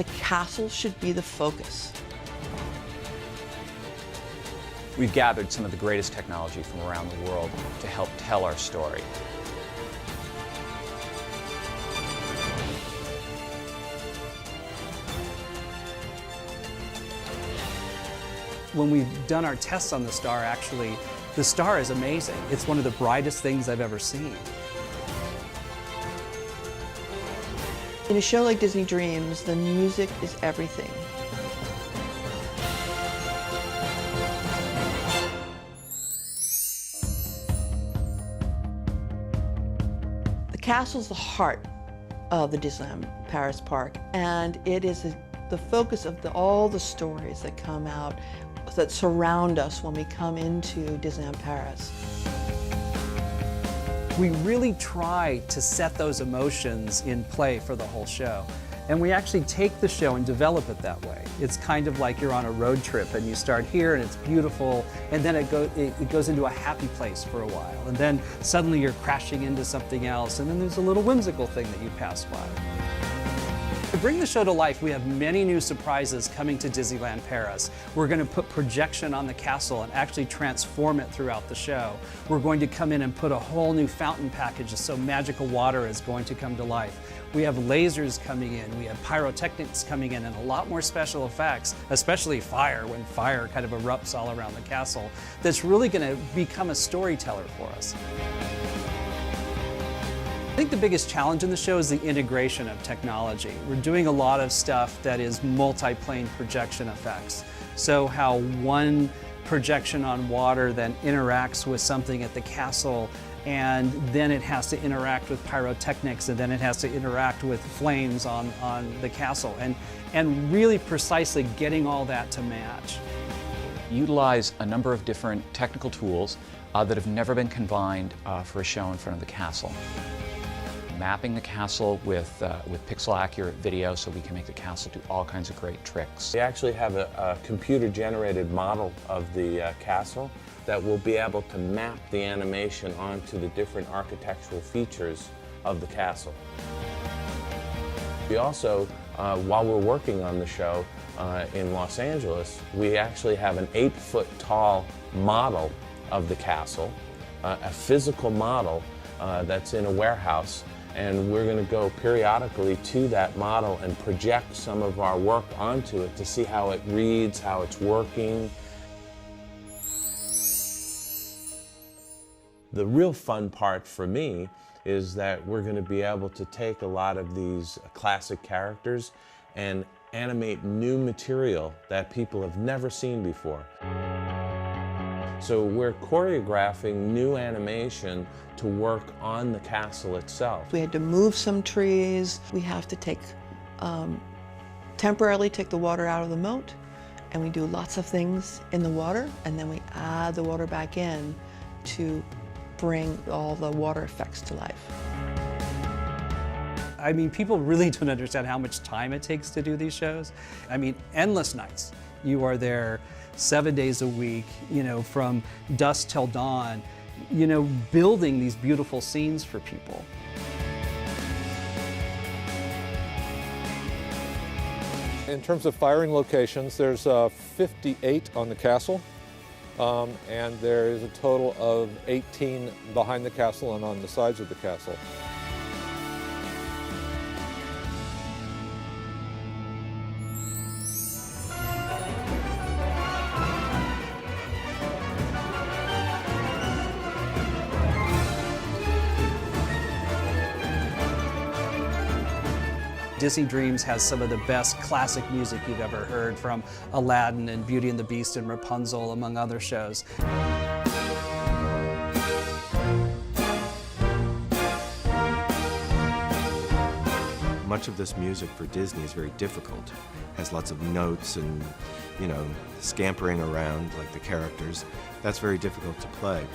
The castle should be the focus. We've gathered some of the greatest technology from around the world to help tell our story. When we've done our tests on the star, actually, the star is amazing. It's one of the brightest things I've ever seen. In a show like Disney Dreams, the music is everything. The castle's the heart of the Disneyland Paris park, and it is the focus of all the stories that come out, that surround us when we come into Disneyland Paris. We really try to set those emotions in play for the whole show. And we actually take the show and develop it that way. It's kind of like you're on a road trip and you start here and it's beautiful, and then it goes into a happy place for a while. And then suddenly you're crashing into something else, and then there's a little whimsical thing that you pass by. To bring the show to life, we have many new surprises coming to Disneyland Paris. We're going to put projection on the castle and actually transform it throughout the show. We're going to come in and put a whole new fountain package, so magical water is going to come to life. We have lasers coming in, we have pyrotechnics coming in, and a lot more special effects, especially fire, when fire kind of erupts all around the castle. That's really going to become a storyteller for us. I think the biggest challenge in the show is the integration of technology. We're doing a lot of stuff that is multi-plane projection effects. So how one projection on water then interacts with something at the castle, and then it has to interact with pyrotechnics, and then it has to interact with flames on the castle, and really precisely getting all that to match. Utilize a number of different technical tools that have never been combined for a show in front of the castle. Mapping the castle with pixel-accurate video so we can make the castle do all kinds of great tricks. We actually have a computer-generated model of the castle that will be able to map the animation onto the different architectural features of the castle. We also, while we're working on the show in Los Angeles, we actually have an 8-foot tall model of the castle, a physical model that's in a warehouse. And we're going to go periodically to that model and project some of our work onto it to see how it reads, how it's working. The real fun part for me is that we're going to be able to take a lot of these classic characters and animate new material that people have never seen before. So we're choreographing new animation to work on the castle itself. We had to move some trees. We have to temporarily take the water out of the moat, and we do lots of things in the water, and then we add the water back in to bring all the water effects to life. I mean, people really don't understand how much time it takes to do these shows. I mean, endless nights. You are there 7 days a week, you know, from dusk till dawn, you know, building these beautiful scenes for people. In terms of firing locations, there's 58 on the castle, and there is a total of 18 behind the castle and on the sides of the castle. Disney Dreams has some of the best classic music you've ever heard, from Aladdin and Beauty and the Beast and Rapunzel, among other shows. Much of this music for Disney is very difficult. Has lots of notes and, you know, scampering around like the characters. That's very difficult to play.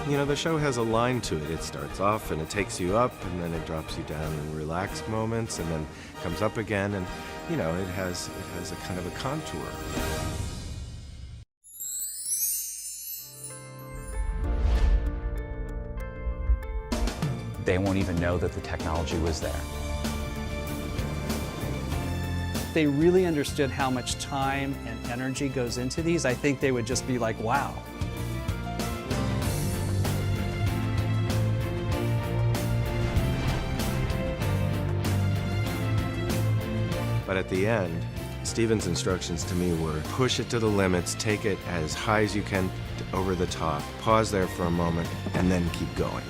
You know, the show has a line to it. It starts off and it takes you up, and then it drops you down in relaxed moments, and then comes up again, and, you know, it has a kind of a contour. they won't even know that the technology was there. If they really understood how much time and energy goes into these, I think they would just be like, wow. But at the end, Steven's instructions to me were push it to the limits, take it as high as you can over the top, pause there for a moment, and then keep going.